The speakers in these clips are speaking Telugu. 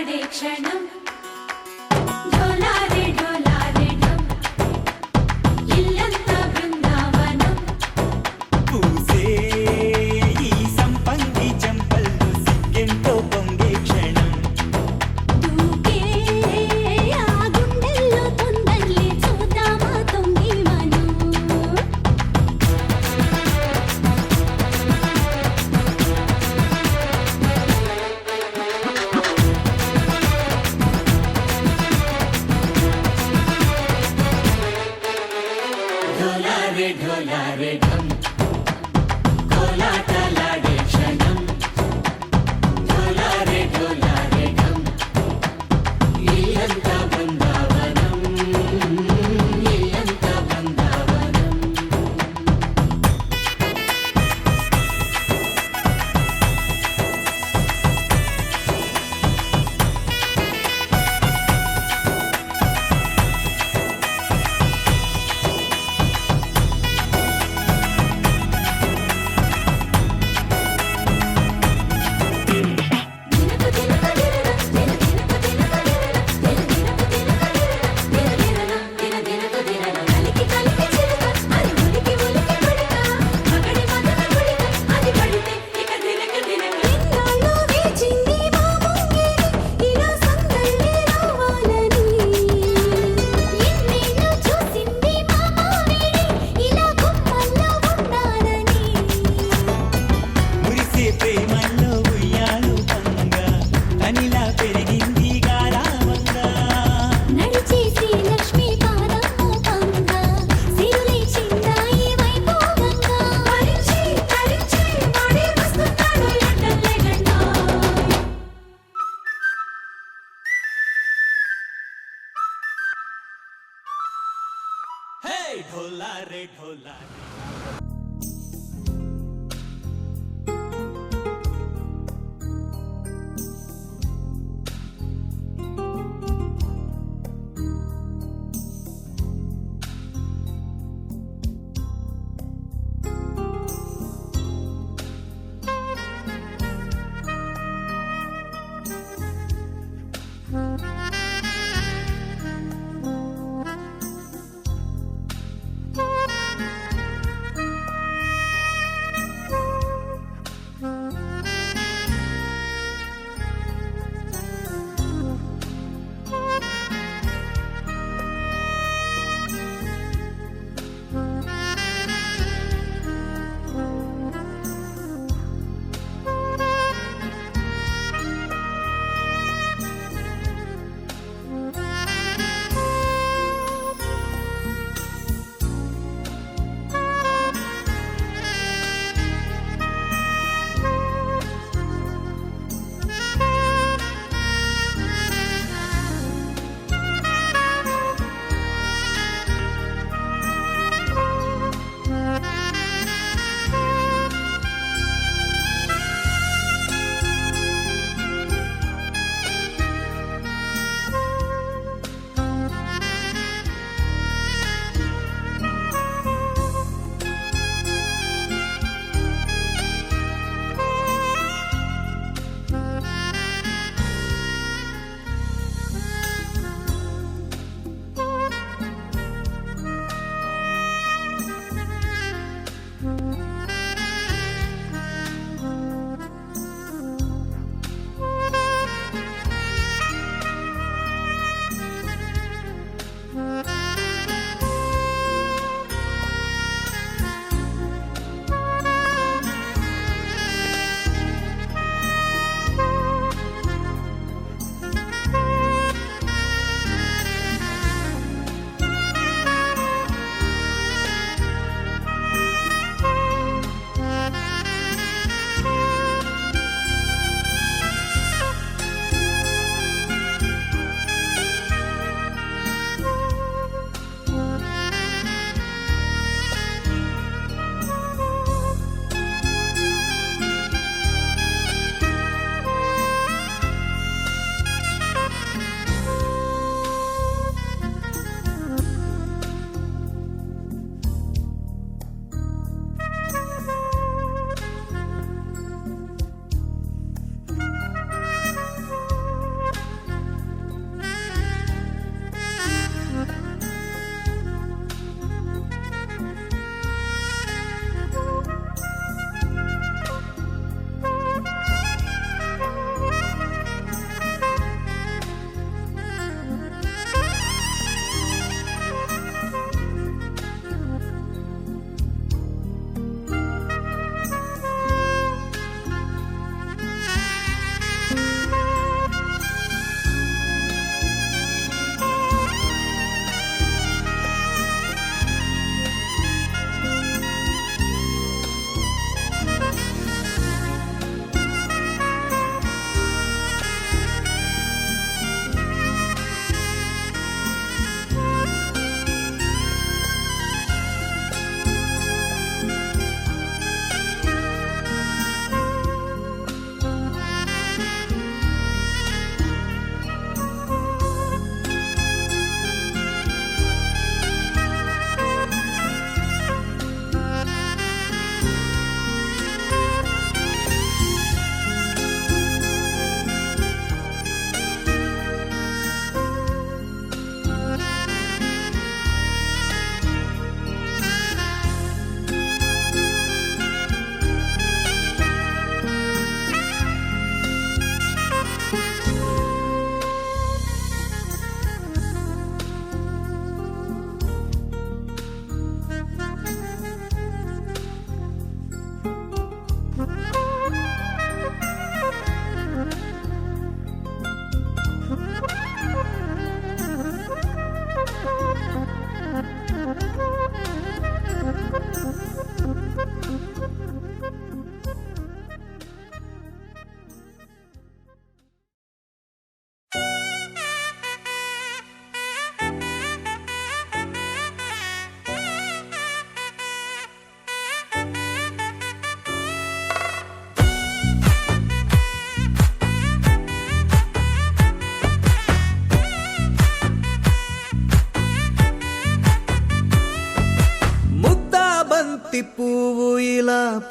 ढोलारे क्षणं ढोलारे ढोलारे ढम इल्लंत बृंदावनं పూసే ఈ సంపంగి చెంపల్లో సిగ్గెంతో పొంగే క్షణం దూకే ఆ గుండెల్లో తొందరలే చూద్దామా తొంగి మనం ढोलारे ढोलारे ढम कोलाटलाडे क्षणं ढोलारे ढोलारे ढम इल्लंत बृंदावनं इल्लंत बृंदावनं మురిసే ప్రేమల్లో ఉయ్యాలు పంగా కనిలా పెరిగింది గారావంగా నడిచే శ్రీలక్ష్మి పాదము పంగా సిరులే చిందాయి వైభోగంగా హరించి హరించి వాడే వస్తున్నాడు లండన్లే గండా హే ఢోలా రే ఢోలా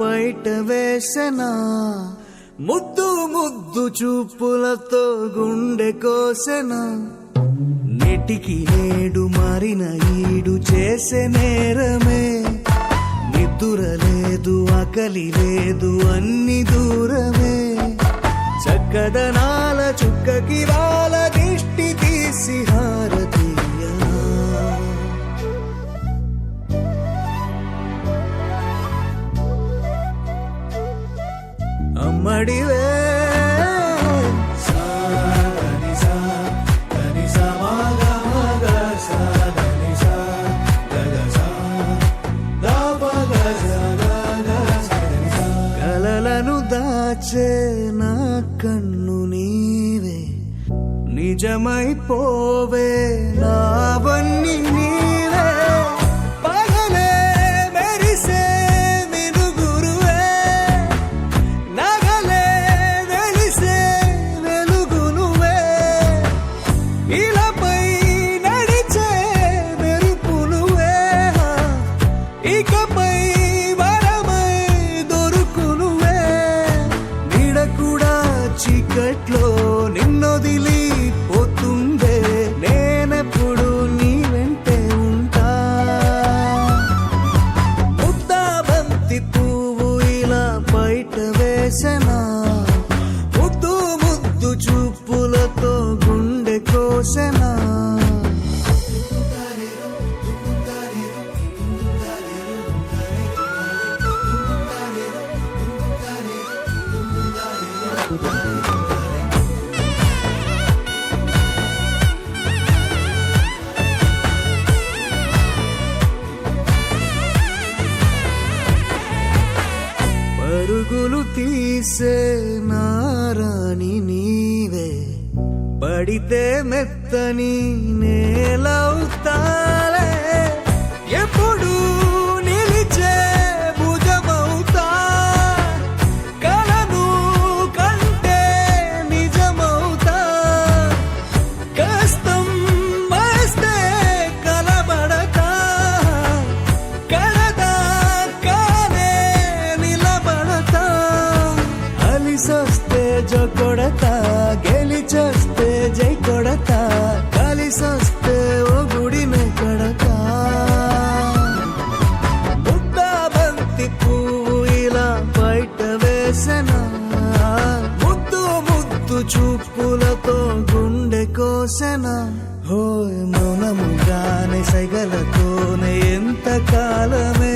పైట వేసెనా ముద్దు ముద్దు చూపులతో గుండె కోసెనా నెటికి నేడు మారిన ఈడు చేసే నేరమే నిద్దుర లేదు ఆకలి లేదు అన్ని దూరమే చక్కదనాల చుక్కకి వాళ్ళ దిష్టి తీసి హారతీయనా అమ్మడివే కలలను దాచే నా కన్ను నీవే నిజమైపోవే నావన్నీ నీవే పగలే మెరిసే మినుగురువే నగలే వెలిసే వెలుగు నువ్వే ఇలాపై నడిచే మెరుపు నువ్వే ఇకపై వరమై దొరుకు నువ్వే నీడ కూడా చీకట్లో నిన్నొదిలి పోతుందే నేనెప్పుడు నీ వెంటే ఉంటా ముద్దా బంతి పువ్వు ఇలా బయట వేసెనా ముద్దు ముద్దు చూపులతో గుండె కోసెనా పరుగులు తీసే నారాణి నీవే పడితే మెత్తని నేలవుతాలే ఎప్పుడు నిలిచే భుజమవుతా కలను కంటే నిజమవుతా కష్టం వస్తే కలబడతా కడదా కానే నిలబడతా అలిసొస్తే జో కొడతా గెలిచొస్తే జై కొడతా కలిసొస్తే ఓ గుడినే కడతా ముద్దా బంతి పువ్వు ఇలా బయట వేసెనా ముద్దు ముద్దు చూపులతో గుండె కోసెనా హోయ్ మౌనముగానే సైగలతోనే ఎంత కాలమే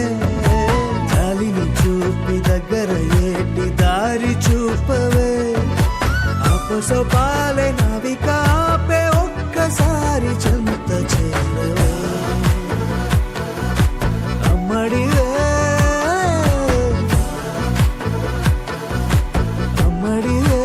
జాలిని చూపి దగ్గర ఏటి దారి చూపవే అపసోపాలే నావికాపే ఒక్కసారి చెంత చేరవే అమ్మడివే అమ్మడివే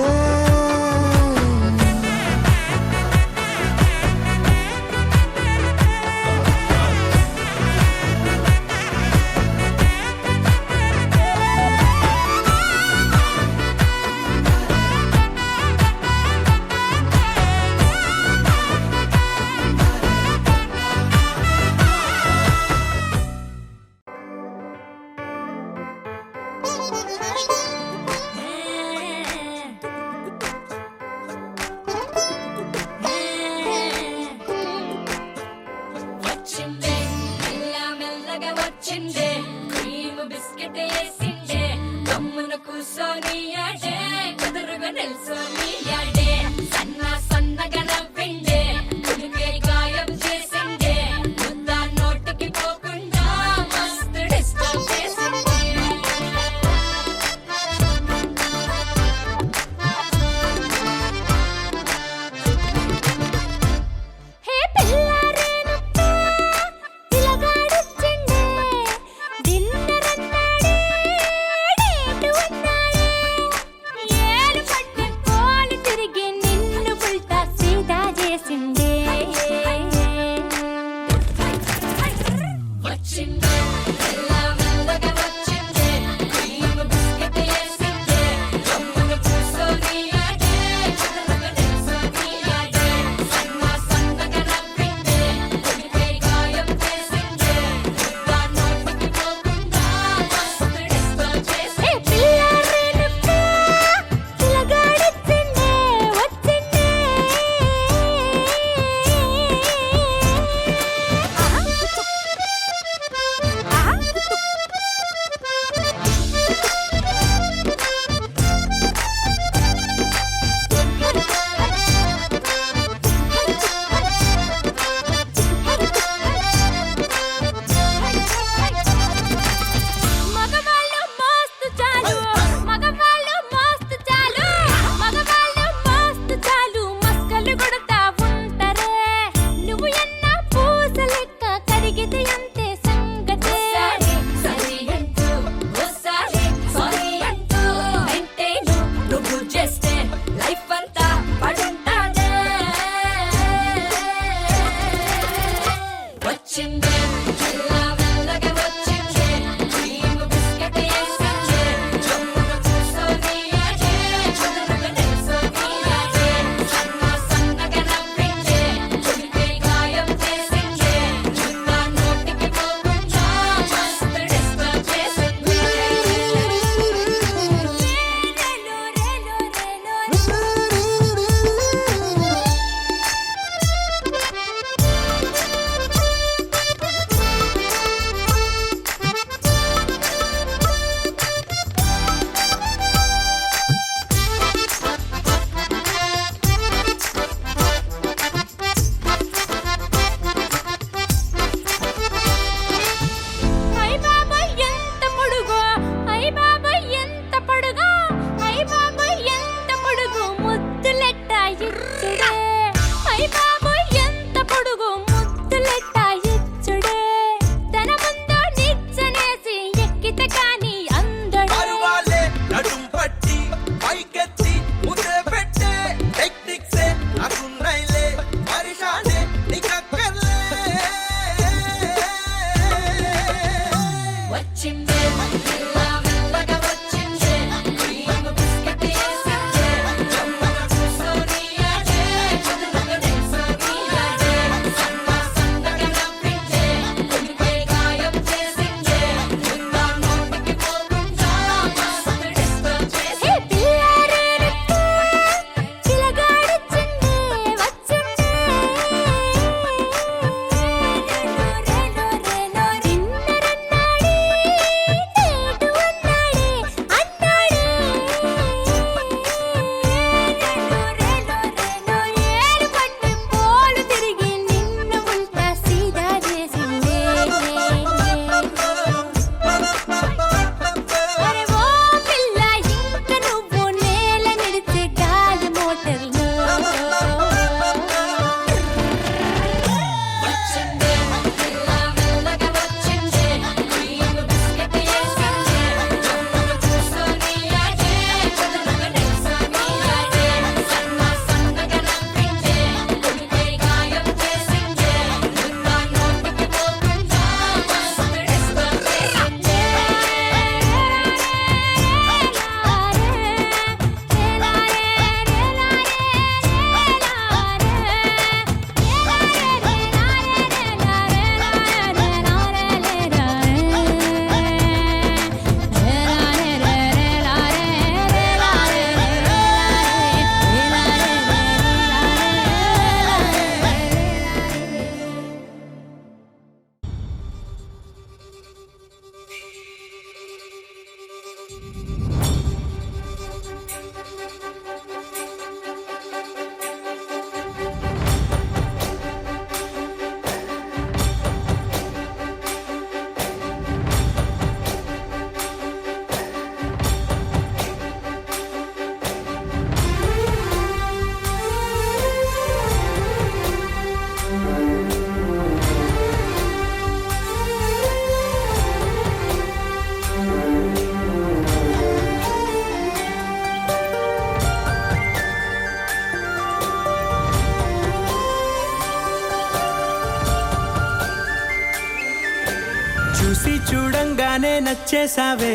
నచ్చేసావే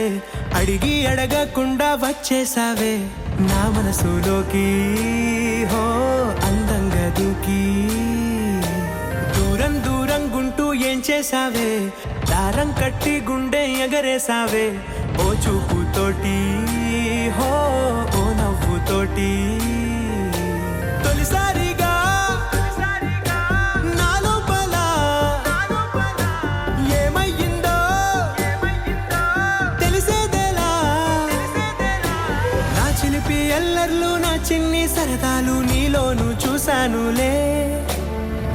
అడిగి అడగకుండా వచ్చేసావే నా మనసులోకి హో అందంగా దూకి దూరం దూరం గుంటూ ఏం చేసావే దారం కట్టి గుండె ఎగరేసావే ఓ చూపుతోటి హో ఓ నవ్వుతోటి తొలిసారిగా నా లోపల ఏమయ్యిందో తెలిసేదేలా నా చిలిపి ఎల్లర్లు నా చిన్ని సరదాలు నీలోను చూశానులే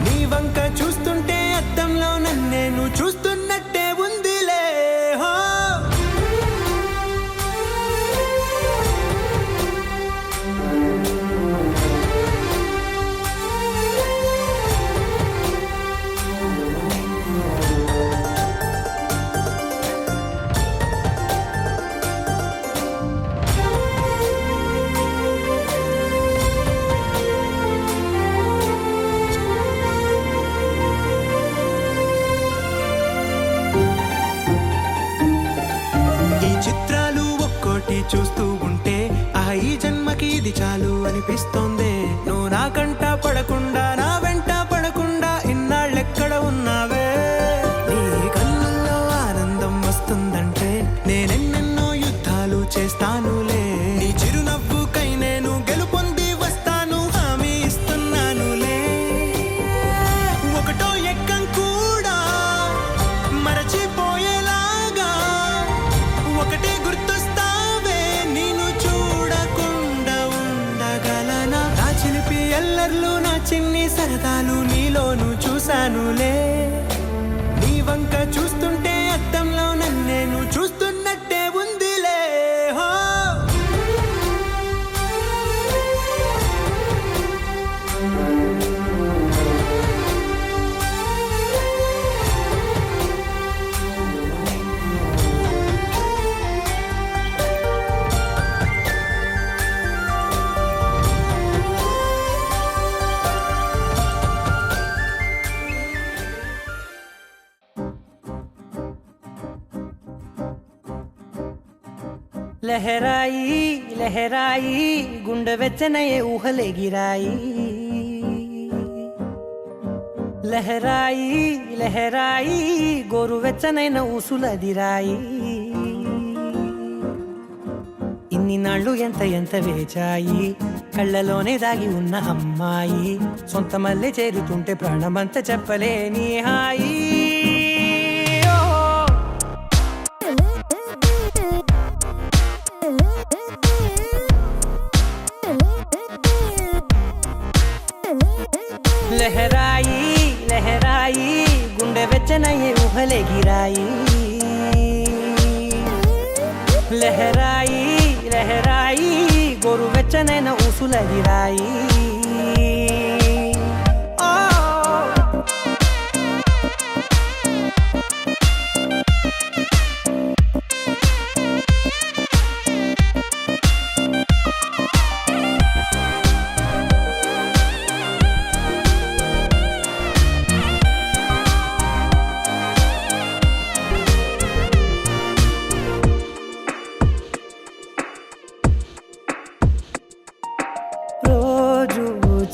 నీ వంక చూస్తుంటే అద్దంలో నన్నేను చూస్తున్నట్టే ఉందిలే హో ఈ చిత్రాలు ఒక్కోటి చూస్తూ ఉంటే ఈ జన్మకి ఇది చాలు అనిపిస్తోంది నువ్వు నా కంట పడకుండా నా వెంట పడకుండా ఇన్నాళ్ళెక్కడ ఉన్నావే నీ కళ్ళల్లో ఆనందం వస్తుందంటే నేనెన్నెన్నో యుద్ధాలు చేస్తానులే నీ చిరునవ్వుకై నేను గెలుపొంది వస్తాను హామీ ఇస్తున్నానులే ఒకటో ఎక్కం కూడా మరచిపోయేలాగా ఒకటే గుర్తొస్తావే నేను చూడకుండా ఉండగలనా నా చిలిపి ఎల్లర్లు నా చిన్ని సరదాలు నీలోను చూశానులే నీ వంక చూస్తుంటే అద్దంలో నన్నేను చూస్తున్నట్టే ఉందిలే హో లహరాయి లహరాయి గుండె వెచ్చనయే ఊహలే గిరాయి లహరాయి లహరాయి గోరు వెచ్చనైన ఊసులదిరాయి ఇన్ని నాళ్ళు ఎంత ఎంత వేచాయి కళ్ళలోనే దాగి ఉన్న అమ్మాయి సొంత మల్లె చేరుతుంటే ప్రాణమంత చెప్పలేని హాయి లహరాయి లహరాయి గుండె వెచ్చనయ్యే ఊహలే గిరాయి లహరాయి లహరాయి గోరు వెచ్చనైన ఊసులదిరాయి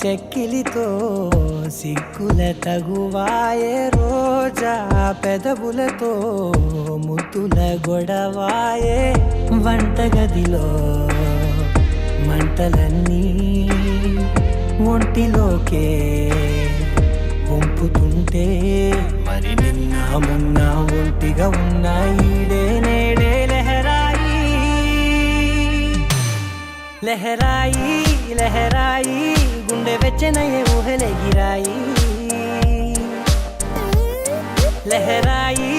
చెక్కిలితో సిగ్గుల తగువాయే రోజా పెదవులతో ముద్దుల గొడవాయే వంటగదిలో మంటలన్నీ ఒంటిలోకే వంపుతుంటే మరి నిన్న మొన్న ఒంటిగా ఉన్న ఈడే నేడే లహరాయి లహరాయి లహరాయి గుండె వెచ్చనయ్యే ఊహలే గిరాయి లహరాయి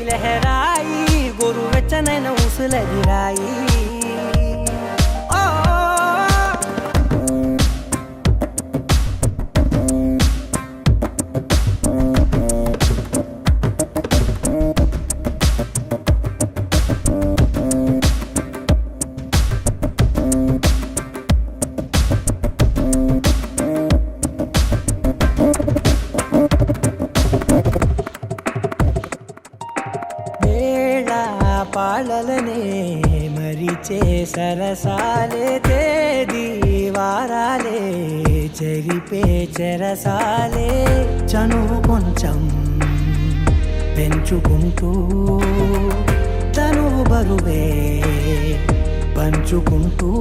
లహరాయి గోరు వెచ్చనైన ఊసులదిరాయి సరసాలే తేదీ వారాలే చెరిపే చెరసాలే చనువు కొంచెం పెంచుకుంటూ తనువు బరువే పంచుకుంటూ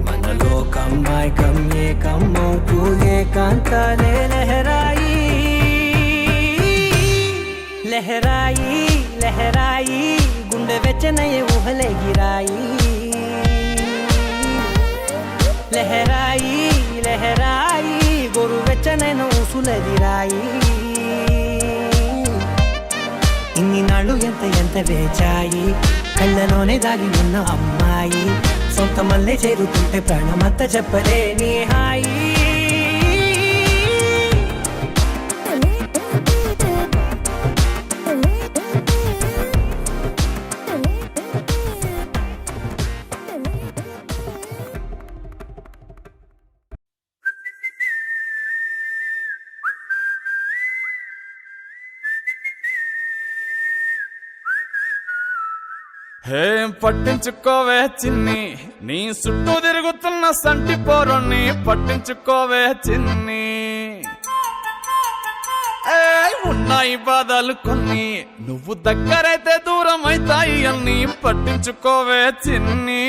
మనలో కమ్మాయి కమ్మే కమ్మవుతూ ఏకాంతాలే లహరాయి లహరాయి లహరాయి గుండె వెచ్చనయ్యే ఊహలే గిరాయి లహరాయి లహరాయి గోరు వెచ్చనైన ఊసులదిరాయి ఇన్ని నాళ్ళు ఎంత ఎంత వేచాయి కళ్ళలోనే దాగి ఉన్న అమ్మాయి సొంత మల్లె చేరుతుంటే ప్రాణమంతా చెప్పలేని హాయి ఏం పట్టించుకోవే చిన్ని నీ చుట్టూ తిరుగుతున్న సంటి పోరుణ్ణి పట్టించుకోవే చిన్ని ఉన్నాయి బాధలు కొన్ని నువ్వు దగ్గరైతే దూరం అవుతాయి అన్ని పట్టించుకోవే చిన్ని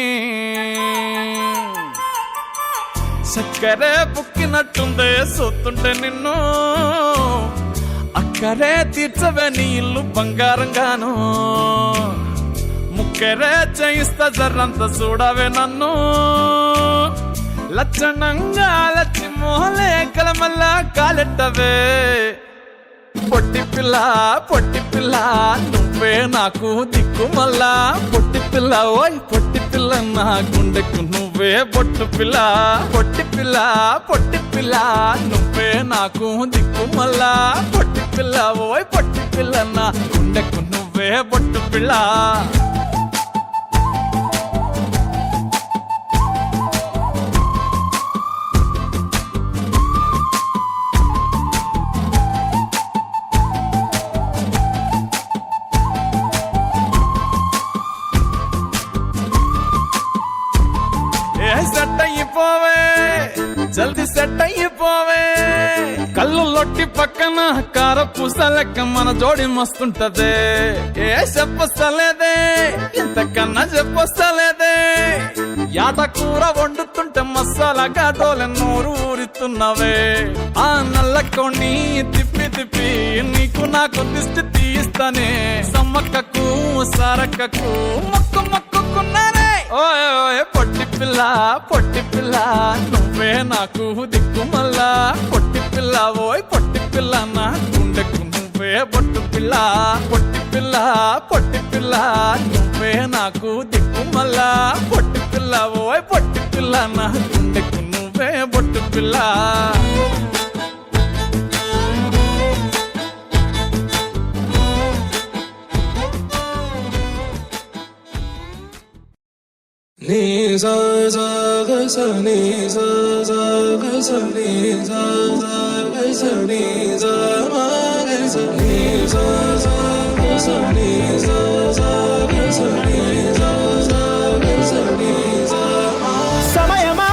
చక్కరే బుక్కినట్టుందే సొత్తుంటే నిన్ను అక్కరే తీర్చవే నీ ఇల్లు బంగారంగాను ముక్కరే చేయిస్తా జర్రంత చూడవే నన్ను లక్షణంగా లచ్చి మోహలే కలమల్ల కాలెట్టవే పొట్టి పిల్ల నువ్వే నాకు దిక్కు మళ్ళా పొట్టి పిల్ల ఓయ్ పొట్టి పిల్ల నా గుండెకు నువ్వే పొట్టు పిల్ల పొట్టి పిల్ల నువ్వే నాకు దిక్కు మళ్ళా పొట్టి పిల్ల ఓయ్ పొట్టి పిల్ల నా గుండెకు నువ్వే పొట్టు పిల్ల సెట్ అయిపోవే జల్దీ సెట్ అయిపోవే కళ్ళు లొట్టి పక్కన కార పూస లెక్క మన జోడి మస్తుంటదే ఏ చెప్పలేదే ఇంతకన్నా చెప్పలేదే యాట కూర వండుతుంటే మసాలా ఘాటోలే నోరు ఊరిస్తున్నవే ఆ నల్లకోని తిప్పి నీకు నాకు దిష్టి తీయిస్తానే సమ్మక్కకు సారక్కకు మొక్కుకున్నానే ఓయ్ పొట్టి పిల్ల నువ్వే నాకు దిక్కు మళ్ళా పొట్టి పిల్ల ఓయ్ పొట్టి పిల్ల నా గుండెకు నువ్వే పొట్టు పిల్ల పొట్టి పిల్ల నువ్వే నాకు దిక్కు మళ్ళా పొట్టి పిల్ల ఓయ్ పొట్టి పిల్ల నా గుండెకు నువ్వే పొట్టు పిల్ల నీ సా సా గ స నీ సా సా గ స నీ సా సా గ స నీ సా మా గ స నీ సా సా గ స నీ సా సా గ స నీ సా సా గ స నీ సా మా సమయమా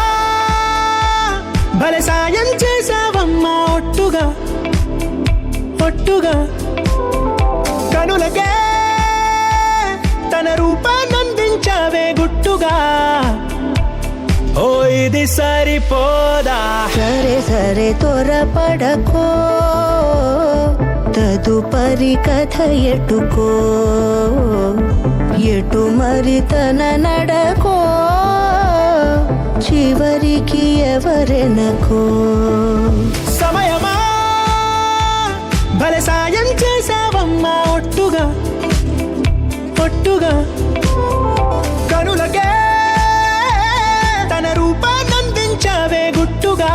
భలే సాయం చేసావమ్మా ఒట్టుగా కనులకే తన రూపాన్నందించావే గుట్టుగా ఓ ఇది సరిపోదా సరే త్వరపడకో తదుపరి కథ ఎటుకో ఎటు మరి తన నడకో చివరికి ఎవరెనకో సమయమా భలే సాయం చేసావమ్మా ఒట్టుగా కనులకే తన రూపాన్నందించావే గుట్టుగా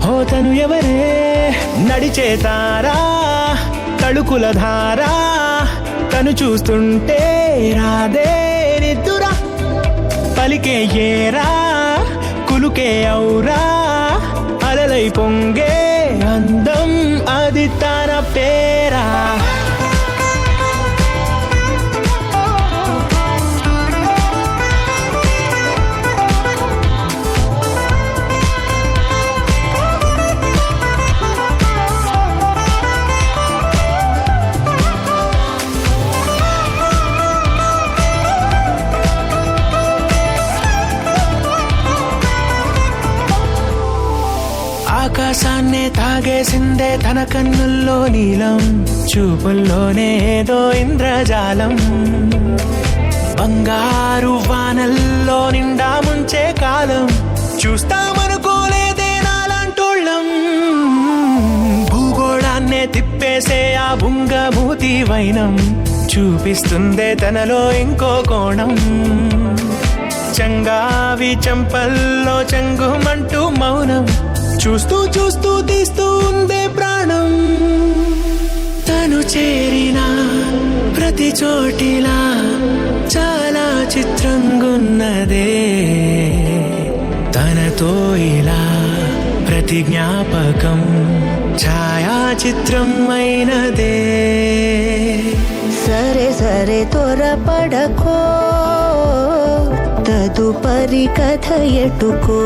ఓ తను ఎవరే నడిచే తారా తళుకుల ధారా తను చూస్తుంటే రాదే నిద్దురా పలికే ఏరా కులుకే ఔరా అలలై పొంగే అందం అది తన పేరా ఆకాశాన్నే తాగేసిందే తన కన్నుల్లో నీలం, చూపుల్లోనే ఏదో ఇంద్రజాలం. బంగారు వానల్లో నిండా ముంచే కాలం, చూస్తామనుకోలేదే నాలాంటోళ్ళం. భూగోళాన్నే తిప్పేసే ఆ బుంగమూతి వైనం, చూపిస్తుందే తనలో ఇంకో కోణం. చంగావి చంపల్లో చంగుమంటూ మౌనం, చూస్తూ చూస్తూ తీస్తూ ఉందే ప్రాణం. తను చేరిన ప్రతి చోటిలా చాలా చిత్రంగున్నదే, తనతో ఇలా ప్రతి జ్ఞాపకం ఛాయాచిత్రం అయినదే. సరే సరే త్వరపడకో, తదుపరి కథ ఎటుకో,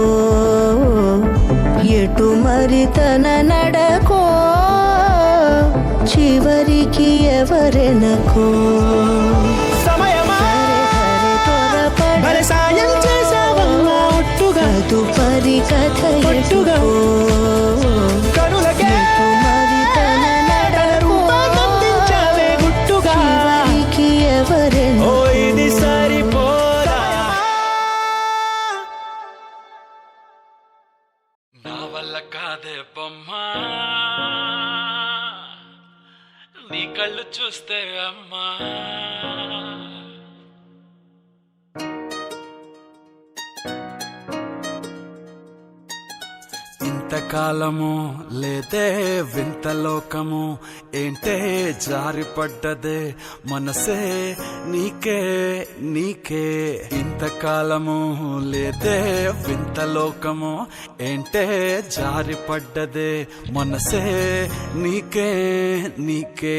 ఎటు మరి తన నడకో, చివరికి ఎవరెనకో. సమయమా సరే త్వరపడకో, భలే సాయం చేసావమ్మా ఒట్టుగా, తదుపరి కథ ఒట్టుగా. ఎటుకో, కనులకే ఎటు మరి తన తన నడకో, రూపాన్నందించావే గుట్టుగా. చివరికి ఓ ఎవరెనకో. ఇది సరిపోదా. నా వల్ల కాదే బొమ్మా, నీ కళ్ళు చూస్తే అమ్మా. ఇంతకాలము లేదే వింత లోకము, ఏంటే జారిపడ్డదే మనసే నీకే నీకే. ఇంతకాలము లేదే వింత లోకము, ఏంటే జారిపడ్డదే మనసే నీకే నీకే.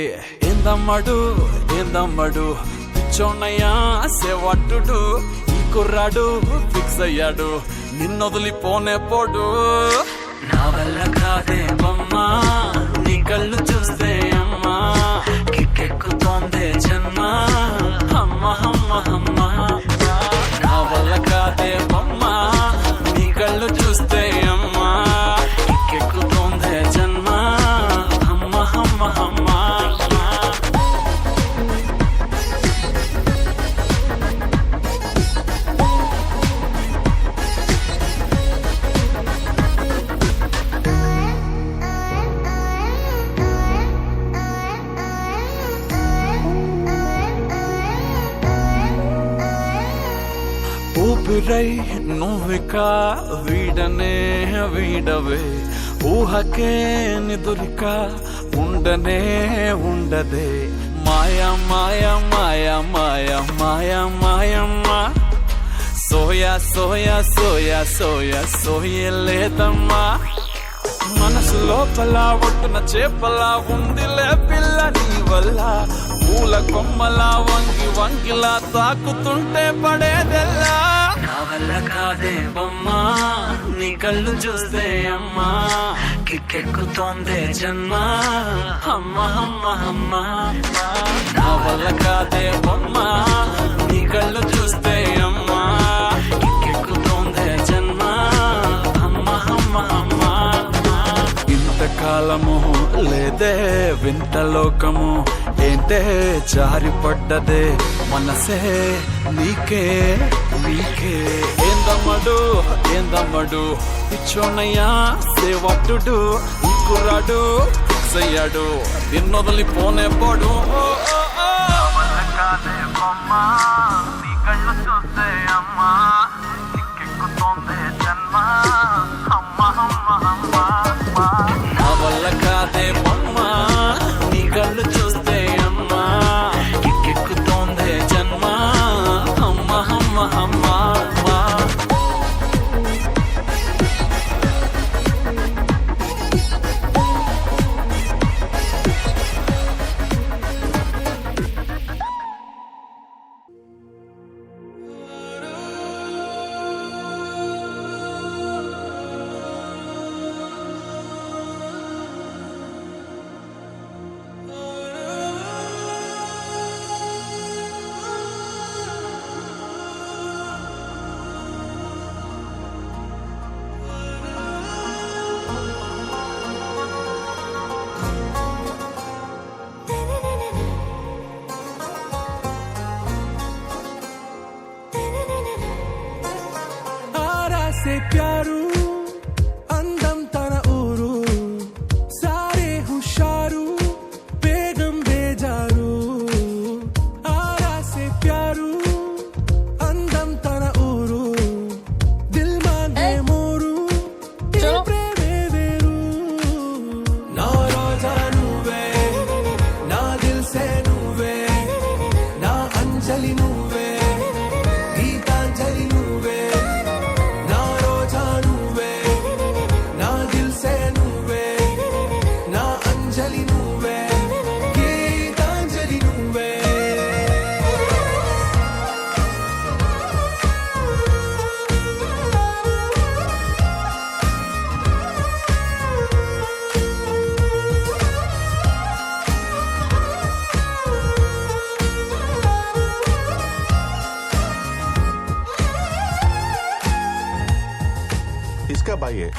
ఏందమ్మడు ఏందమ్మడు పిచ్చోన్నయ్యా సేవట్టుడు, ఈ కుర్రాడు ఫిక్స్ అయ్యాడు నిన్నొదిలిపోనే పోడు. నా వల్ల కాదే బొమ్మా, నీ కళ్ళు చూస్తే అమ్మా, కిక్కెక్కుతోందే జన్మ అమ్మ అమ్మ అమ్మ. నా వల్ల కాదే బొమ్మా, నీ కళ్ళు చూస్తే అమ్మా, కిక్కెక్కుతోందే జన్మ అమ్మ అమ్మ అమ్మ. ఊపిరై నువ్విక వీడనే వీడవే, ఊహకే నిదురిక ఉండనే ఉండదే. మాయా మాయా మాయా మాయా మాయా మాయమ్మ, సోయా సోయా సోయా సోయా సోయలేదమ్మా. మనసు లోపల ఒట్టున చేపలా ఉందిలే పిల్ల నీ వల్ల, పూల కొమ్మలా వంగి వంగిలా తాకుతుంటే పడేదెల్లా. నా వల్ల కాదే బొమ్మా, నీ కళ్ళు చూస్తే అమ్మా, కిక్కెక్కుతోందే జన్మ అమ్మ అమ్మ అమ్మ. నా వల్ల కాదే బొమ్మా, నీ కళ్ళు చూస్తే అమ్మా, కిక్కెక్కుతోందే జన్మ అమ్మ అమ్మ అమ్మ. ఇంతకాలము లేదే వింత లోకము, ఏంటే జారిపడ్డదే మనసే నీకే నీకే. ఏందమ్మడు ఏందమ్మడు పిచ్చోన్నయ్యా సేవట్టుడు, ఈ కుర్రాడు ఫిక్స్ అయ్యాడు నిన్నొదిలిపోనే పోడు. నీ కళ్ళు చూస్తే అమ్మా, కిక్కెక్కుతోందే జన్మ అమ్మ అమ్మ అమ్మ. నా వల్ల కాదే బొమ్మ, నీ కళ్ళు చూస్తే అమ్మా, కిక్కెక్కుతోందే జన్మ అమ్మ అమ్మ అమ్మ.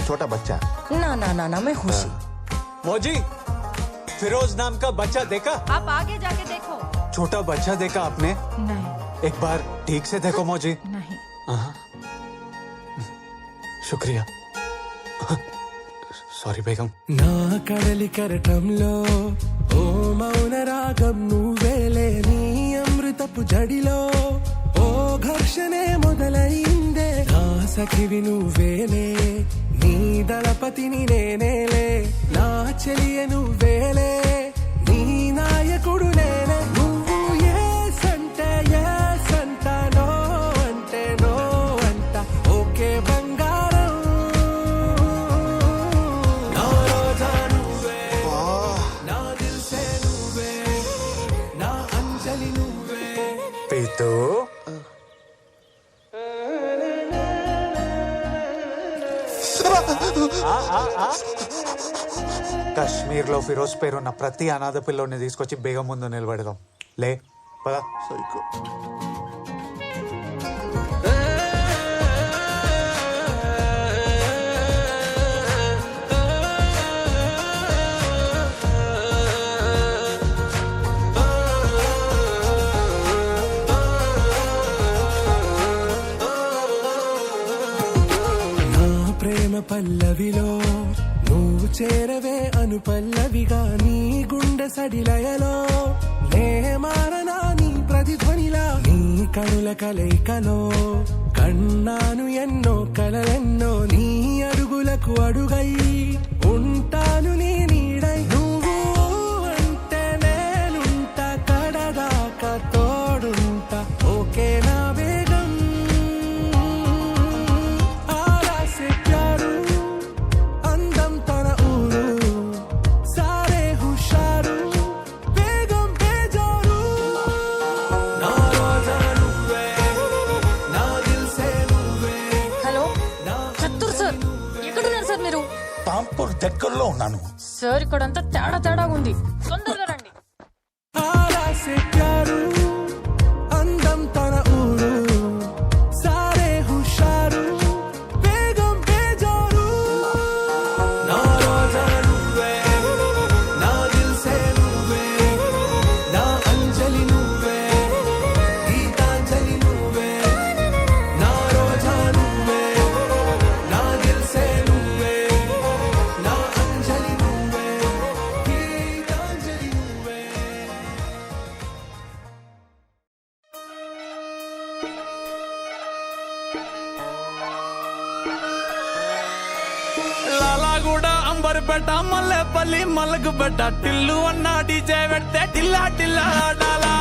छोटा बच्चा। ना ना ना ना मैं खुशी। मौजी, फिरोज नाम का बच्चा देखा? आप आगे जाके देखो। छोटा बच्चा देखा आपने? नहीं एक बार ठीक से देखो मौजी। नहीं। शुक्रिया। సారీ బేగం. నా కడలి కరటంలో ఓ మౌన రాగం నువ్వేలే, నీ అమృతపు జడిలో ఓ ఘర్షణే మొదలైందే. నా సఖివి నువ్వేలే, నీ దళపతిని నేనేలే, నా చెలియ నువ్వేలే, నీ నాయకుడు నేనే. నువ్వు ఏ సంటే ఏ సంట, నో అంటే నో అంట, ఓకే బంగారం. నా రోజా నువ్వే, నా దిల్సే నువ్వే, నా అంజలి నువ్వే. పీతూ కాశ్మీర్ లో ఫిరోజ్ పేరున్న ప్రతి అనాథ పిల్లోని తీసుకొచ్చి బేగం ముందు నిలబెడదాం. లే పదా. సైకో. నా ప్రేమ పల్లవిలో నువ్వు చేరవే అను పల్లవిగా, నీ గుండె సడిలయలో నే మారనా నీ ప్రతిధ్వనిలా. నీ కనుల కలయికలో కన్నాను ఎన్నో కలలెన్నో, నీ అడుగులకు అడుగై ఉంటాను నీ నీడై. నువ్వు అంటే నేనుంట, కడదాకా తోడుంట, ఓకే నా బేగం. ఆరాసే ప్యారు అందం తన ఊరు, సారే హుషారు బేగం బేజారు. నా రోజా నువ్వే, నా దిల్సే నువ్వే. హలో చత్తూర్ సార్, ఎక్కడున్నారు సార్ మీరు? తాంపూర్ దగ్గరలో ఉన్నాను. సార్ ఇక్కడంతా తేడా తేడా ఉంది, తొందరగా రండి. ఆరాసే ప్యారు అందం తన ఊరు, సారే హుషారు బేగం బేజారు. నా రోజా నువ్వే, నా దిల్సే నువ్వే, నా అంజలి నువ్వే, గీతాంజలి నువ్వే. నా రోజా నువ్వే, నా దిల్సే నువ్వే, నా అంజలి నువ్వే, గీతాంజలి నువ్వే. లాలాగూడ అంబర్పేట మల్లెపల్లి మల్లకుపేట టిల్లు అన్న డీజే పెడితే టిల్లా టిల్లా ఆడాలా.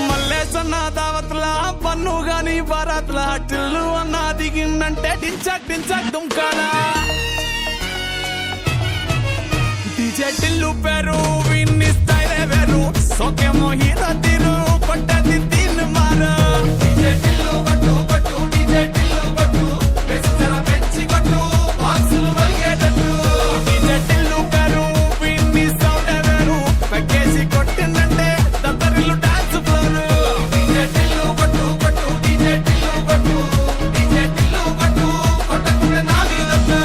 మల్లేసన్న దావత్లా పన్ను గాని బారాత్లా టిల్లు అన్న దిగిందంటే టించక్ టించక్ దుంకాలా. డీజే టిల్లు పేరు విన్ని స్టైలే వేరు, సోకేమో హీరో తీరు కొట్టది తీన్ మారు. డీజే టిల్లు కొట్టు కొట్టు, డీజే టిల్లు కొట్టు, పెంచర పెంచి కొట్టు, బాక్సులు వలిగేటట్టు. డీజే టిల్లు పేరు విన్ని సౌండే వేరు, పెక్కేసి కొట్టిందంటే దత్తరిల్లు డాన్స్ ఫ్లోరు. డీజే టిల్లు కొట్టు కొట్టు, డీజే టిల్లు కొట్టు, డీజే టిల్లు కొట్టు, కొట్టకుండా నాది దత్తు.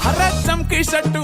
హర్ర చమ్కీ షట్టు